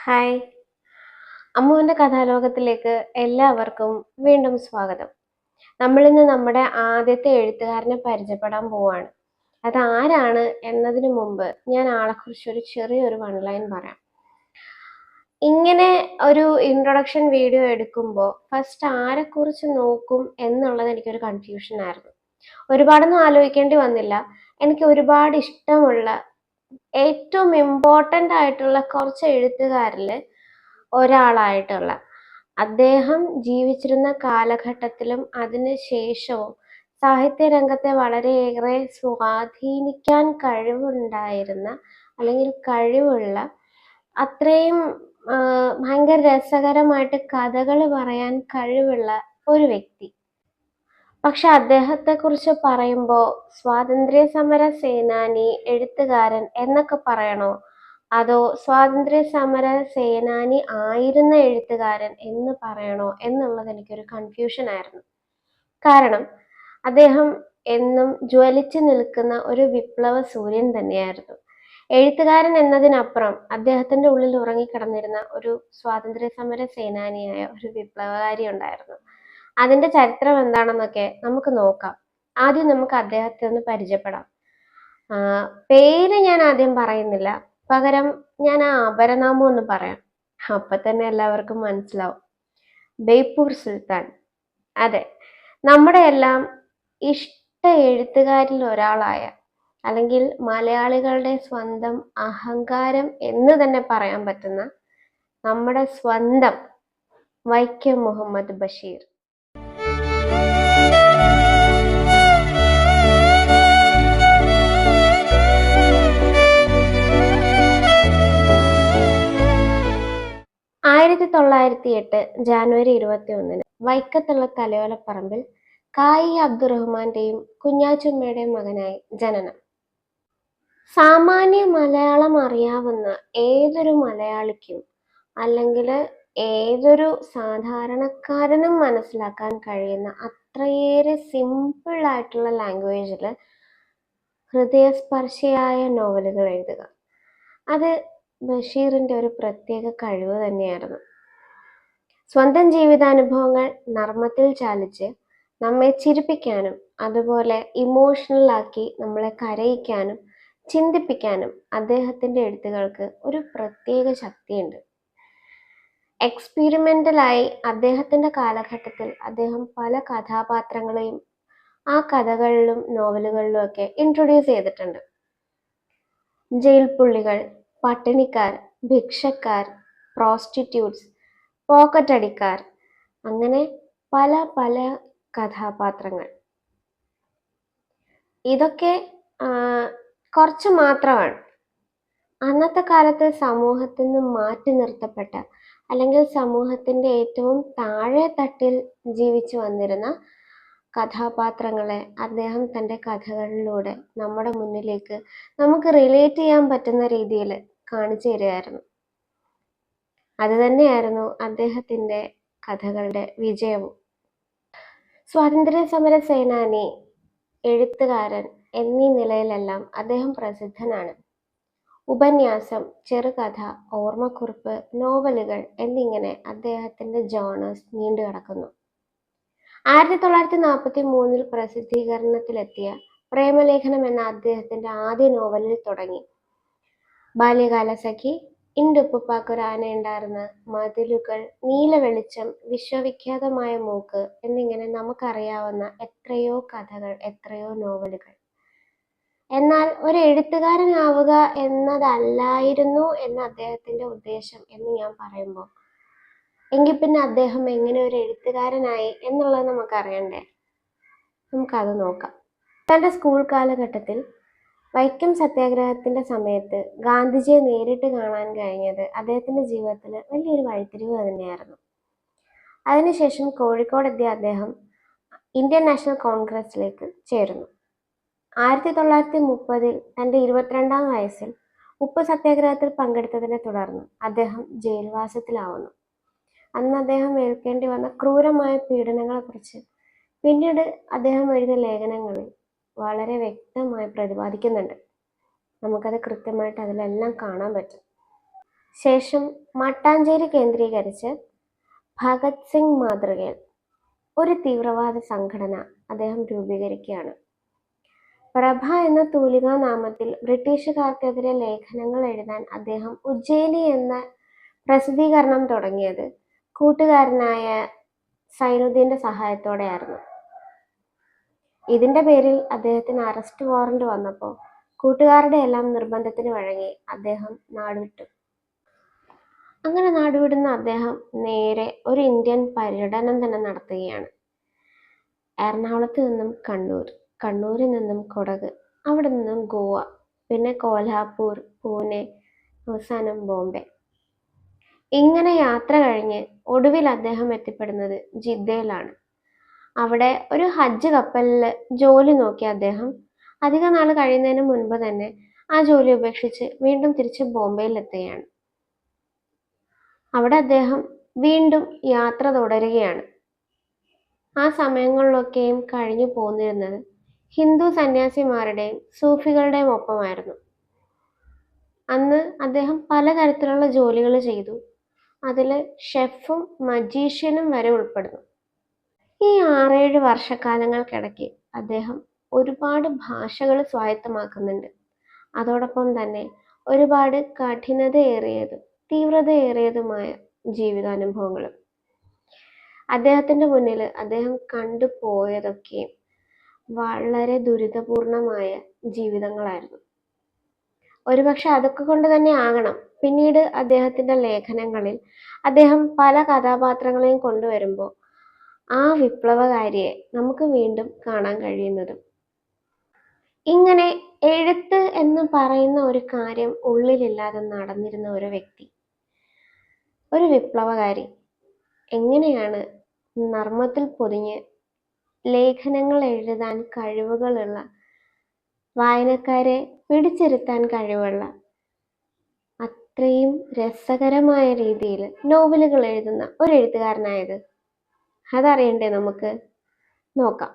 Hi, അമ്മുവിൻ്റെ കഥാലോകത്തിലേക്ക് എല്ലാവർക്കും വീണ്ടും സ്വാഗതം. നമ്മളിന്ന് നമ്മുടെ ആദ്യത്തെ എഴുത്തുകാരനെ പരിചയപ്പെടാൻ പോവാണ്. അത് ആരാണ് എന്നതിന് മുമ്പ് ഞാൻ ആളെക്കുറിച്ച് ഒരു ചെറിയൊരു വൺ ലൈൻ പറയാം. ഇങ്ങനെ ഒരു ഇൻട്രൊഡക്ഷൻ വീഡിയോ എടുക്കുമ്പോൾ ഫസ്റ്റ് ആരെക്കുറിച്ച് നോക്കും എന്നുള്ളത് എനിക്കൊരു കൺഫ്യൂഷൻ ആയിരുന്നു. ഒരുപാടൊന്നും ആലോചിക്കേണ്ടി വന്നില്ല. എനിക്ക് ഒരുപാട് ഇഷ്ടമുള്ള ഏറ്റവും ഇമ്പോർട്ടൻ്റ് ആയിട്ടുള്ള കുറച്ച് എഴുത്തുകാരിൽ ഒരാളായിട്ടുള്ള അദ്ദേഹം ജീവിച്ചിരുന്ന കാലഘട്ടത്തിലും അതിന് ശേഷവും സാഹിത്യരംഗത്തെ വളരെയേറെ സ്വാധീനിക്കാൻ കഴിവുണ്ടായിരുന്ന അല്ലെങ്കിൽ കഴിവുള്ള അത്രയും ഭയങ്കര രസകരമായിട്ട് കഥകൾ പറയാൻ കഴിവുള്ള ഒരു വ്യക്തി. പക്ഷെ അദ്ദേഹത്തെക്കുറിച്ച് പറയുമ്പോൾ സ്വാതന്ത്ര്യ സമര സേനാനി, എഴുത്തുകാരൻ എന്നൊക്കെ പറയണോ, അതോ സ്വാതന്ത്ര്യ സമര സേനാനി ആയിരുന്ന എഴുത്തുകാരൻ എന്ന് പറയണോ എന്നുള്ളത് എനിക്കൊരു കൺഫ്യൂഷൻ ആയിരുന്നു. കാരണം അദ്ദേഹം എന്നും ജ്വലിച്ചു നിൽക്കുന്ന ഒരു വിപ്ലവ സൂര്യൻ തന്നെയായിരുന്നു. എഴുത്തുകാരൻ എന്നതിനപ്പുറം അദ്ദേഹത്തിന്റെ ഉള്ളിൽ ഉറങ്ങിക്കിടന്നിരുന്ന ഒരു സ്വാതന്ത്ര്യ സമര സേനാനിയായ ഒരു വിപ്ലവകാരി ഉണ്ടായിരുന്നു. അതിന്റെ ചരിത്രം എന്താണെന്നൊക്കെ നമുക്ക് നോക്കാം. ആദ്യം നമുക്ക് അദ്ദേഹത്തെ ഒന്ന് പരിചയപ്പെടാം. പേര് ഞാൻ ആദ്യം പറയുന്നില്ല, പകരം ഞാൻ ആ അപരനാമം ഒന്ന് പറയാം. അപ്പൊ തന്നെ എല്ലാവർക്കും മനസ്സിലാവും. ബേപ്പൂർ സുൽത്താൻ. അതെ, നമ്മുടെ എല്ലാം ഇഷ്ട എഴുത്തുകാരിൽ ഒരാളായ, അല്ലെങ്കിൽ മലയാളികളുടെ സ്വന്തം അഹങ്കാരം എന്ന് തന്നെ പറയാൻ പറ്റുന്ന നമ്മുടെ സ്വന്തം വൈക്കം മുഹമ്മദ് ബഷീർ. ജാനുവരി 21 വൈക്കത്തുള്ള തലയോലപ്പറമ്പിൽ കായി അബ്ദുറഹ്മാന്റെയും കുഞ്ഞാച്ചുമ്മയുടെയും മകനായി ജനനം. സാമാന്യ മലയാളം അറിയാവുന്ന ഏതൊരു മലയാളിക്കും അല്ലെങ്കിൽ ഏതൊരു സാധാരണക്കാരനും മനസ്സിലാക്കാൻ കഴിയുന്ന അത്രയേറെ സിമ്പിൾ ആയിട്ടുള്ള ലാംഗ്വേജിൽ ഹൃദയസ്പർശിയായ നോവലുകൾ എഴുതുക, അത് ബഷീറിന്റെ ഒരു പ്രത്യേക കഴിവ് തന്നെയായിരുന്നു. സ്വന്തം ജീവിതാനുഭവങ്ങൾ നർമ്മത്തിൽ ചാലിച്ച് നമ്മെ ചിരിപ്പിക്കാനും അതുപോലെ ഇമോഷണൽ ആക്കി നമ്മളെ കരയിക്കാനും ചിന്തിപ്പിക്കാനും അദ്ദേഹത്തിന്റെ എഴുത്തുകൾക്ക് ഒരു പ്രത്യേക ശക്തിയുണ്ട്. എക്സ്പീരിമെന്റലായി അദ്ദേഹത്തിന്റെ കാലഘട്ടത്തിൽ അദ്ദേഹം പല കഥാപാത്രങ്ങളെയും ആ കഥകളിലും നോവലുകളിലും ഒക്കെ ഇൻട്രൊഡ്യൂസ് ചെയ്തിട്ടുണ്ട്. ജയിൽ പുള്ളികൾ, പട്ടിണിക്കാർ, ഭിക്ഷക്കാർ, പ്രോസ്റ്റിറ്റ്യൂട്ട്സ്, പോക്കറ്റടിക്കാർ, അങ്ങനെ പല പല കഥാപാത്രങ്ങൾ. ഇതൊക്കെ കുറച്ച് മാത്രമാണ്. അന്നത്തെ കാലത്ത് സമൂഹത്തിൽ നിന്ന് മാറ്റി നിർത്തപ്പെട്ട അല്ലെങ്കിൽ സമൂഹത്തിന്റെ ഏറ്റവും താഴെ തട്ടിൽ ജീവിച്ചു വന്നിരുന്ന കഥാപാത്രങ്ങളെ അദ്ദേഹം തൻ്റെ കഥകളിലൂടെ നമ്മുടെ മുന്നിലേക്ക് നമുക്ക് റിലേറ്റ് ചെയ്യാൻ പറ്റുന്ന രീതിയിൽ കാണിച്ചു തരികയായിരുന്നു. അത് തന്നെയായിരുന്നു അദ്ദേഹത്തിന്റെ കഥകളുടെ വിജയവും. സ്വാതന്ത്ര്യ സമര സേനാനി, എഴുത്തുകാരൻ എന്നീ നിലയിലെല്ലാം അദ്ദേഹം പ്രസിദ്ധനാണ്. ഉപന്യാസം, ചെറുകഥ, ഓർമ്മക്കുറിപ്പ്, നോവലുകൾ എന്നിങ്ങനെ അദ്ദേഹത്തിന്റെ ജോണേഴ്സ് നീണ്ടു കിടക്കുന്നു. 1943 പ്രസിദ്ധീകരണത്തിലെത്തിയ പ്രേമലേഖനം എന്ന അദ്ദേഹത്തിന്റെ ആദ്യ നോവലിൽ തുടങ്ങി ബാല്യകാലസഖി, ഇന്റുപ്പുപ്പാക്കൊരാനയുണ്ടായിരുന്ന, മതിലുകൾ, നീലവെളിച്ചം, വിശ്വവിഖ്യാതമായ മൂക്ക് എന്നിങ്ങനെ നമുക്കറിയാവുന്ന എത്രയോ കഥകൾ, എത്രയോ നോവലുകൾ. എന്നാൽ ഒരു എഴുത്തുകാരനാവുക എന്നതല്ലായിരുന്നു എന്ന അദ്ദേഹത്തിന്റെ ഉദ്ദേശം എന്ന് ഞാൻ പറയുമ്പോൾ, എങ്കിൽ പിന്നെ അദ്ദേഹം എങ്ങനെ ഒരു എഴുത്തുകാരനായി എന്നുള്ളത് നമുക്കറിയണ്ടേ? നമുക്കത് നോക്കാം. തൻ്റെ സ്കൂൾ കാലഘട്ടത്തിൽ വൈക്കം സത്യാഗ്രഹത്തിന്റെ സമയത്ത് ഗാന്ധിജിയെ നേരിട്ട് കാണാൻ കഴിഞ്ഞത് അദ്ദേഹത്തിന്റെ ജീവിതത്തിൽ വലിയൊരു വഴിത്തിരിവ് തന്നെയായിരുന്നു. അതിനുശേഷം കോഴിക്കോടെത്തിയ അദ്ദേഹം ഇന്ത്യൻ നാഷണൽ കോൺഗ്രസിലേക്ക് ചേരുന്നു. 1930 തൻ്റെ 22-ാം വയസ്സിൽ ഉപ്പ് സത്യാഗ്രഹത്തിൽ പങ്കെടുത്തതിനെ തുടർന്ന് അദ്ദേഹം ജയിൽവാസത്തിലാവുന്നു. അന്ന് അദ്ദേഹം ഏൽക്കേണ്ടി വന്ന ക്രൂരമായ പീഡനങ്ങളെക്കുറിച്ച് പിന്നീട് അദ്ദേഹം എഴുതിയ ലേഖനങ്ങളിൽ വളരെ വ്യക്തമായി പ്രതിപാദിക്കുന്നുണ്ട്. നമുക്കത് കൃത്യമായിട്ട് അതിലെല്ലാം കാണാൻ പറ്റും. ശേഷം മട്ടാഞ്ചേരി കേന്ദ്രീകരിച്ച് ഭഗത് സിംഗ് മാതൃകയിൽ ഒരു തീവ്രവാദ സംഘടന അദ്ദേഹം രൂപീകരിക്കുകയാണ്. പ്രഭ എന്ന തൂലികാ നാമത്തിൽ ബ്രിട്ടീഷുകാർക്കെതിരെ ലേഖനങ്ങൾ എഴുതാൻ അദ്ദേഹം ഉജ്ജയിനി എന്ന പ്രസിദ്ധീകരണം തുടങ്ങിയത് കൂട്ടുകാരനായ സൈനുദ്ദീന്റെ സഹായത്തോടെയായിരുന്നു. ഇതിന്റെ പേരിൽ അദ്ദേഹത്തിന് അറസ്റ്റ് വാറന്റ് വന്നപ്പോൾ കൂട്ടുകാരുടെ എല്ലാം നിർബന്ധത്തിന് വഴങ്ങി അദ്ദേഹം നാടുവിട്ടു. അങ്ങനെ നാടുവിടുന്ന അദ്ദേഹം നേരെ ഒരു ഇന്ത്യൻ പര്യടനം തന്നെ നടത്തുകയാണ്. എറണാകുളത്ത് നിന്നും കണ്ണൂർ, കണ്ണൂരിൽ നിന്നും കൊടക്, അവിടെ നിന്നും ഗോവ, പിന്നെ കോൽഹാപൂർ, പൂനെ, അവസാനം ബോംബെ. ഇങ്ങനെ യാത്ര കഴിഞ്ഞ് ഒടുവിൽ അദ്ദേഹം എത്തിപ്പെടുന്നത് ജിദ്ദയിലാണ്. അവിടെ ഒരു ഹജ്ജ് കപ്പലിൽ ജോലി നോക്കിയ അദ്ദേഹം അധിക നാൾ കഴിയുന്നതിന് മുൻപ് തന്നെ ആ ജോലി ഉപേക്ഷിച്ച് വീണ്ടും തിരിച്ച് ബോംബെയിൽ എത്തുകയാണ്. അവിടെ അദ്ദേഹം വീണ്ടും യാത്ര തുടരുകയാണ്. ആ സമയങ്ങളിലൊക്കെയും കഴിഞ്ഞു പോന്നിരുന്നത് ഹിന്ദു സന്യാസിമാരുടെയും സൂഫികളുടെയും ഒപ്പമായിരുന്നു. അന്ന് അദ്ദേഹം പലതരത്തിലുള്ള ജോലികൾ ചെയ്തു. അതിൽ ഷെഫും മജീഷ്യനും വരെ ഉൾപ്പെടുന്നു. ഈ 6-7 വർഷക്കാലങ്ങൾക്കിടയ്ക്ക് അദ്ദേഹം ഒരുപാട് ഭാഷകൾ സ്വായത്തമാക്കുന്നുണ്ട്. അതോടൊപ്പം തന്നെ ഒരുപാട് കഠിനതയേറിയതും തീവ്രതയേറിയതുമായ ജീവിതാനുഭവങ്ങളും. അദ്ദേഹത്തിന്റെ മുന്നിൽ അദ്ദേഹം കണ്ടുപോയതൊക്കെയും വളരെ ദുരിതപൂർണമായ ജീവിതങ്ങളായിരുന്നു. ഒരുപക്ഷെ അതൊക്കെ കൊണ്ട് തന്നെ ആകണം പിന്നീട് അദ്ദേഹത്തിന്റെ ലേഖനങ്ങളിൽ അദ്ദേഹം പല കഥാപാത്രങ്ങളെയും കൊണ്ടുവരുമ്പോൾ ആ വിപ്ലവകാരിയെ നമുക്ക് വീണ്ടും കാണാൻ കഴിയുന്നതും. ഇങ്ങനെ എഴുത്ത് എന്ന് പറയുന്ന ഒരു കാര്യം ഉള്ളിലില്ലാതെ നടന്നിരുന്ന ഒരു വ്യക്തി, ഒരു വിപ്ലവകാരി, എങ്ങനെയാണ് നർമ്മത്തിൽ പൊതിഞ്ഞ് ലേഖനങ്ങൾ എഴുതാൻ കഴിവുകളുള്ള, വായനക്കാരെ പിടിച്ചിരുത്താൻ കഴിവുള്ള, അത്രയും രസകരമായ രീതിയിൽ നോവലുകൾ എഴുതുന്ന ഒരു എഴുത്തുകാരനായത്? അതറിയണ്ടേ നമുക്ക്? നോക്കാം.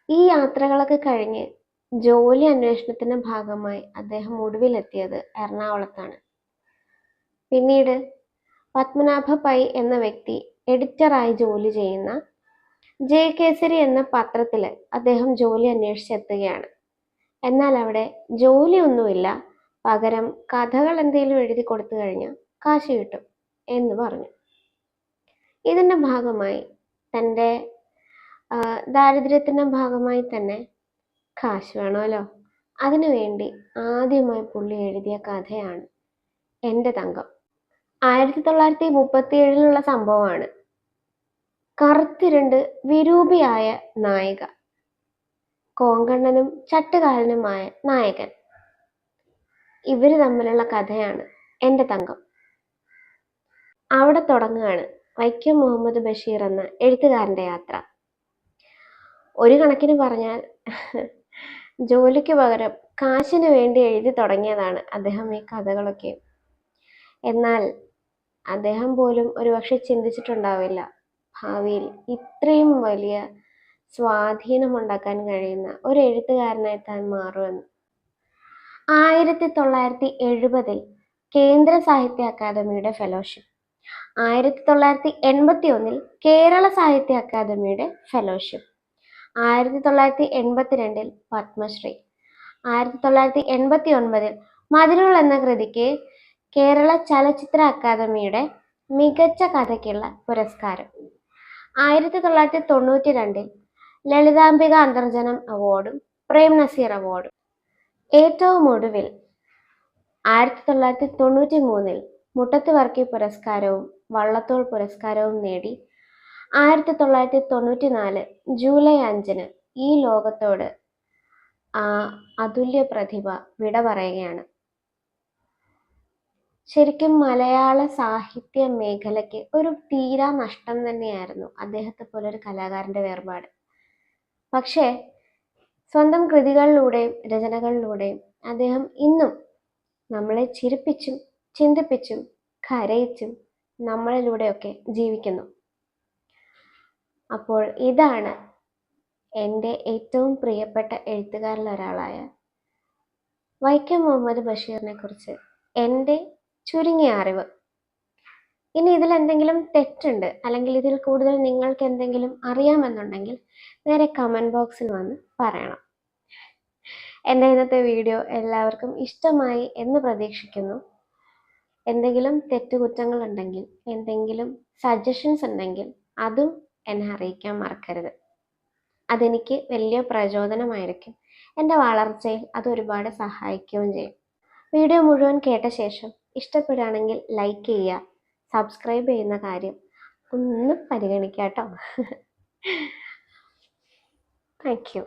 ഈ യാത്രകളൊക്കെ കഴിഞ്ഞ് ജോലി അന്വേഷണത്തിന്റെ ഭാഗമായി അദ്ദേഹം ഒടുവിലെത്തിയത് എറണാകുളത്താണ്. പിന്നീട് പത്മനാഭ പൈ എന്ന വ്യക്തി എഡിറ്ററായി ജോലി ചെയ്യുന്ന ജയ കേസരി എന്ന പത്രത്തിൽ അദ്ദേഹം ജോലി അന്വേഷിച്ചെത്തുകയാണ്. എന്നാൽ അവിടെ ജോലിയൊന്നുമില്ല, പകരം കഥകൾ എന്തെങ്കിലും എഴുതി കൊടുത്തു കഴിഞ്ഞാൽ കാശ് കിട്ടും എന്ന് പറഞ്ഞു. ഇതിന്റെ ഭാഗമായി തൻ്റെ ദാരിദ്ര്യത്തിന്റെ ഭാഗമായി തന്നെ കാശ് വേണമല്ലോ, അതിനുവേണ്ടി ആദ്യമായി പുള്ളി എഴുതിയ കഥയാണ് എൻ്റെ തങ്കം. 1937 സംഭവമാണ്. കറുത്തിരണ്ട് വിരൂപിയായ നായിക, കോങ്കണ്ണനും ചട്ടുകാലനുമായ നായകൻ, ഇവര് തമ്മിലുള്ള കഥയാണ് എൻ്റെ തങ്കം. അവിടെ തുടങ്ങുകയാണ് വൈക്കം മുഹമ്മദ് ബഷീർ എന്ന എഴുത്തുകാരൻ്റെ യാത്ര. ഒരു കണക്കിന് പറഞ്ഞാൽ ജോലിക്ക് പകരം കാശിന് വേണ്ടി എഴുതി തുടങ്ങിയതാണ് അദ്ദേഹം ഈ കഥകളൊക്കെ. എന്നാൽ അദ്ദേഹം പോലും ഒരുപക്ഷെ ചിന്തിച്ചിട്ടുണ്ടാവില്ല ഭാവിയിൽ ഇത്രയും വലിയ സ്വാധീനമുണ്ടാക്കാൻ കഴിയുന്ന ഒരു എഴുത്തുകാരനായി താൻ മാറുമെന്ന്. 1970 കേന്ദ്ര സാഹിത്യ അക്കാദമിയുടെ ഫെലോഷിപ്പ്, 1981 കേരള സാഹിത്യ അക്കാദമിയുടെ ഫെലോഷിപ്പ്, 1982 പത്മശ്രീ, 1989 മതിലുകൾ എന്ന കൃതിക്ക് കേരള ചലച്ചിത്ര അക്കാദമിയുടെ മികച്ച കഥയ്ക്കുള്ള പുരസ്കാരം, 1992 ലളിതാംബിക അന്തർജനം അവാർഡും പ്രേം നസീർ അവാർഡും. ഏറ്റവും ഒടുവിൽ 1993 മുട്ടത്ത് വർക്കി പുരസ്കാരവും വള്ളത്തോൾ പുരസ്കാരവും നേടി 1994 ജൂലൈ 5 ഈ ലോകത്തോട് ആ അതുല്യ പ്രതിഭ വിട പറയുകയാണ്. ശരിക്കും മലയാള സാഹിത്യ മേഖലയ്ക്ക് ഒരു തീരാ നഷ്ടം തന്നെയായിരുന്നു അദ്ദേഹത്തെ പോലൊരു കലാകാരന്റെ വേർപാട്. പക്ഷേ സ്വന്തം കൃതികളിലൂടെയും രചനകളിലൂടെയും അദ്ദേഹം ഇന്നും നമ്മളെ ചിരിപ്പിച്ചും ചിന്തിപ്പിച്ചും കരയിച്ചും നമ്മളിലൂടെയൊക്കെ ജീവിക്കുന്നു. അപ്പോൾ ഇതാണ് എൻ്റെ ഏറ്റവും പ്രിയപ്പെട്ട എഴുത്തുകാരിൽ ഒരാളായ വൈക്കം മുഹമ്മദ് ബഷീറിനെ കുറിച്ച് എൻ്റെ ചുരുങ്ങിയ അറിവ്. ഇനി ഇതിൽ എന്തെങ്കിലും തെറ്റുണ്ട് അല്ലെങ്കിൽ ഇതിൽ കൂടുതൽ നിങ്ങൾക്ക് എന്തെങ്കിലും അറിയാമെന്നുണ്ടെങ്കിൽ നേരെ കമൻറ്റ് ബോക്സിൽ വന്ന് പറയണം. എൻ്റെ ഇന്നത്തെ വീഡിയോ എല്ലാവർക്കും ഇഷ്ടമായി എന്ന് പ്രതീക്ഷിക്കുന്നു. എന്തെങ്കിലും തെറ്റുകുറ്റങ്ങളുണ്ടെങ്കിൽ, എന്തെങ്കിലും സജഷൻസ് ഉണ്ടെങ്കിൽ അതും എന്നെ അറിയിക്കാൻ മറക്കരുത്. അതെനിക്ക് വലിയ പ്രചോദനമായിരിക്കും. എൻ്റെ വളർച്ചയിൽ അത് ഒരുപാട് സഹായിക്കുകയും ചെയ്യും. വീഡിയോ മുഴുവൻ കേട്ട ശേഷം ഇഷ്ടപ്പെടുകയാണെങ്കിൽ ലൈക്ക് ചെയ്യുക, സബ്സ്ക്രൈബ് ചെയ്യുന്ന കാര്യം ഒന്ന് പരിഗണിക്കുക കേട്ടോ. Thank you.